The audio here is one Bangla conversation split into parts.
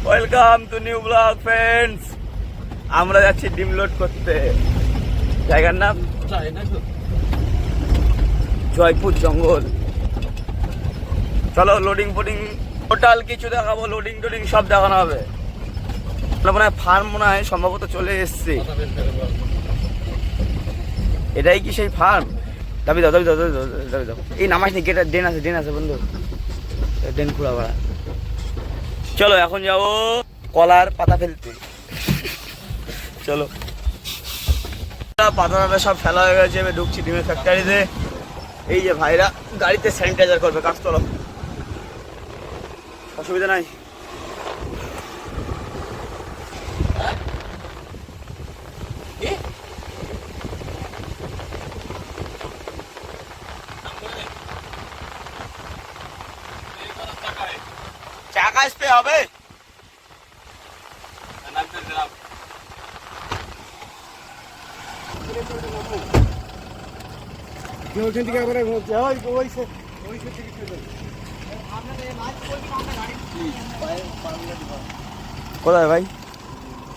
Welcome to new blog friends. আমরা যাচ্ছি ডিম লোড করতে। জায়গার নাম জয়পুর জঙ্গল। চলো লোডিং ফোডিং টোটাল কিছু দেখাবো, লোডিং টোডিং সব দেখানো হবে। মনে হয় ফার্ম মনে হয় সম্ভবত চলে এসছে। এটাই কি সেই ফার্ম? দাবি দাও দাবি দাও দাবি দাও। এই নামাজ নি গেটার ডেন আছে বন্ধু, ডেন খুঁড়া ভাড়া। চলো এখন যাবো কলার পাতা ফেলতে। চলো পাতা সব ফেলা হয়ে গেছে, এবার ঢুকছি ডিমের ফ্যাক্টরিতে। এই যে ভাইরা গাড়িতে স্যানিটাইজার করবে, কাজ চলো, অসুবিধা নাই। চাকা স্প্রে হবে। কোথায় ভাই?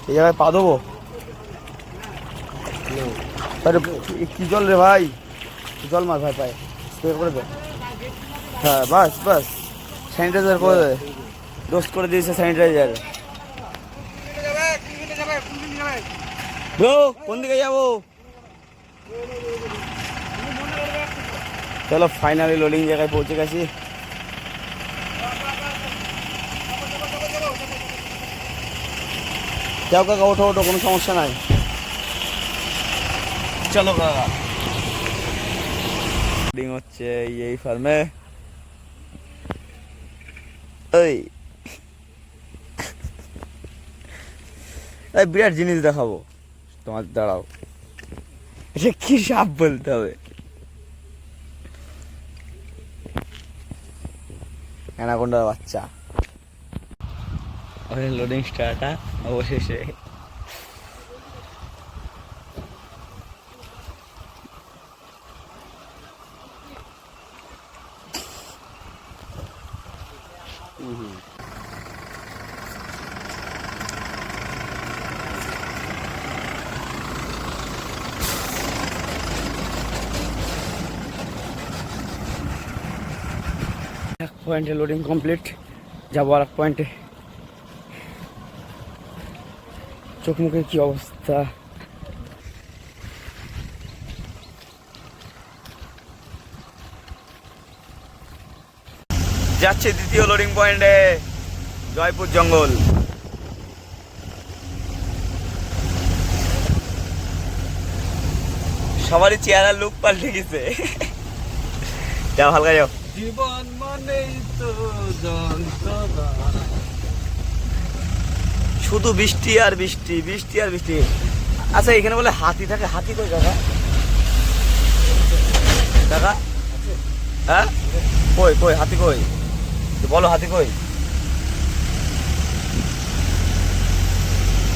এই জায়গায় পা দেবো? কি জল রে ভাই, জল মার ভাই, পায়ে স্প্রে করে দে। হ্যাঁ বাস বাস, স্যানিটাইজার করে দে, ডোজ করে দিয়েছে স্যানিটাইজার। ব্রো কোন দিকে যাবো? চলো ফাইনালি লোডিং জায়গায় পৌঁছে গেছি। যাও কাকা, ওঠো ওঠো, কোনো সমস্যা নাই। চলো কাকা, লোডিং হচ্ছে এই ফার্মে। এই বিরাট জিনিস দেখাবো তোমার, দাঁড়াও। এটা কি সাপ বলতে হবে? অ্যানাকোন্ডার বাচ্চা। লোডিং স্টার্ট অবশেষে। এক পয়েন্টে লোডিং কমপ্লিট, যাবো আর এক পয়েন্টে। চোখ মুখের কি অবস্থা! যাচ্ছে দ্বিতীয় লোডিং পয়েন্টে, জয়পুর জঙ্গল। সবারই চেহারা লুক পাল্টে গেছে। যাও হালকা যাও। জীবন মানেই তো যন্ত্রণা, শুধু বৃষ্টি আর বৃষ্টি, বৃষ্টি আর বৃষ্টি। আচ্ছা এখানে বলে হাতি থাকে, হাতি কই কাকা? কাকা হ্যাঁ কই কই হাতি কই? বলো হাতি কই?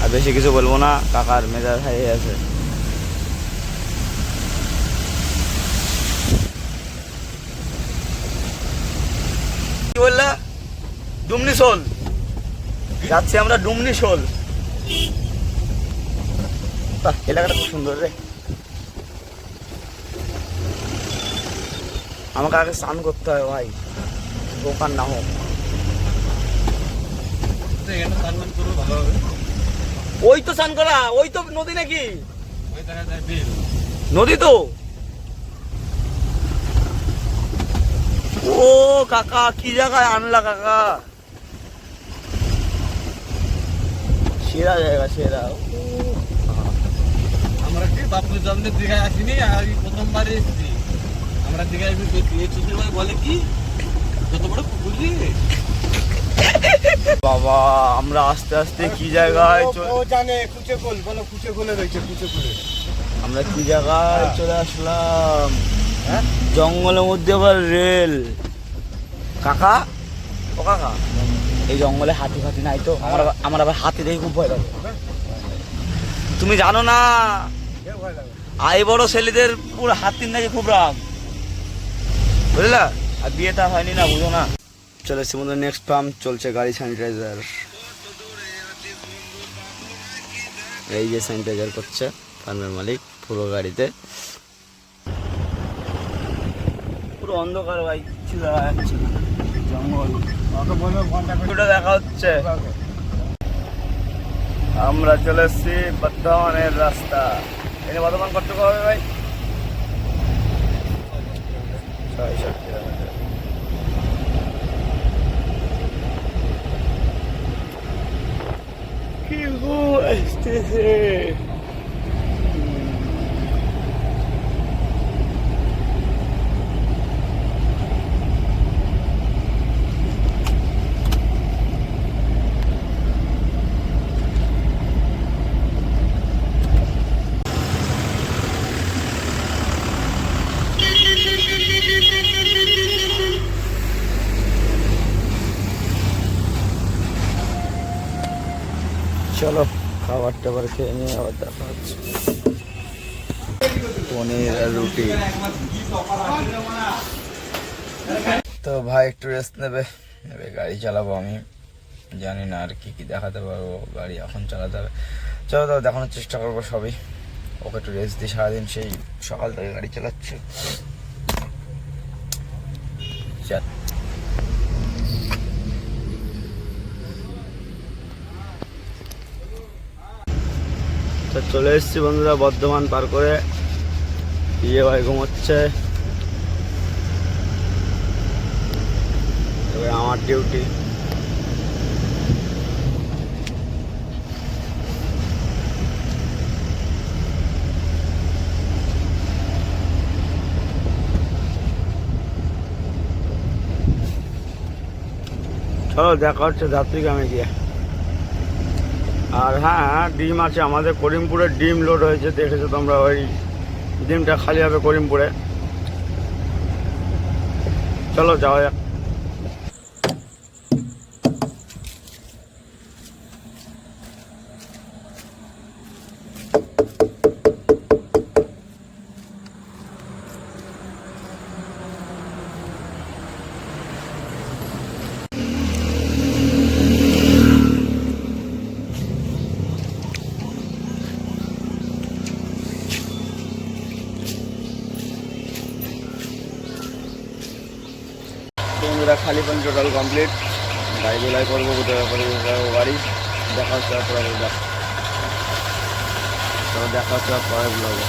আর বেশি কিছু বলবো না, কাকার মেজাজ হাই আছে। কি বললা? ডুমনি শোল যাচ্ছি আমরা, ডুমনি শোল। এলাকাটা খুব সুন্দর রে। আমাকে আগে স্নান করতে হয় ভাই, দোকান না হোক। ওই তো স্নান করা, ওই তো নদী নাকি? নদী তো। ও কাকা কি জায়গায় আনলা কাকা, সেরা জায়গা সেরা। আমরা কি বাপুর জন্মে দীঘায় আসিনি, প্রথমবার এসেছি আমরা দীঘায়। বলে কি যত বড় পুকুর রে বাবা, আমরা আস্তে আস্তে কি জায়গায় জানে কুচেকোল, বলো কুচেকোলে রয়েছে, কুচেকোলে আমরা কি জায়গায় চলে আসলাম। জঙ্গলের মধ্যে আবার রেল। কাকা ও কাকা, এই জঙ্গলে হাতি ফাতি নাই তো? আমার আবার হাতি দেখে খুব ভয় লাগে। তুমি জানো না, আই বড় ছেলেদের পুরো হাতির নাকি খুব রাগ, বুঝলা? আর বিয়েটা হয়নি না, বুঝো না। চলে এসছি বন্ধু নেক্সট ফার্ম, চলছে গাড়ি স্যানিটাইজার। এই যে স্যানিটাইজার করছে ফার্মের মালিক পুরো গাড়িতে। পুরো অন্ধকার ভাই, কিছু দেখা যাচ্ছে না, জঙ্গল। ওটা দেখা হচ্ছে। আমরা চলে এসছি বর্ধমানের রাস্তা। এনে বর্ধমান কতটুকু হবে ভাই? ৬-৭ কিলোমিটার। কি গো আসতেছে। চলো খাবার টাবার খেয়ে নিয়ে আবার দেখা হচ্ছে। পনির আর রুটি। তো ভাই একটু রেস্ট নেবে, এবার গাড়ি চালাবো। আমি জানি না আর কি কি দেখাতে পারবো, গাড়ি এখন চালাতে হবে। চলো তাও দেখানোর চেষ্টা করবো সবই। ওকে একটু রেস্ট দিই, সারাদিন সেই সকাল থেকে গাড়ি চালাচ্ছে। তো চলে এসেছি বন্ধুরা বর্ধমান পার করে। ইয়ে ভাই ঘুমোচ্ছে, এবার আমার ডিউটি। চলো দেখা হচ্ছে যাত্রীগ্রামে গিয়ে। আর হ্যাঁ, ডিম আছে আমাদের করিমপুরে, ডিম লোড হয়েছে, দেখেছো তোমরা। ওই ডিমটা খালি হবে করিমপুরে। চলো যাওয়া যাক। বন্ধুরা খালি পানি টোটাল কমপ্লিট। গাড়ি ধোলাই করবো, গাড়ি দেখা হচ্ছে পরে। দেখা হচ্ছে পরে ব্লগে।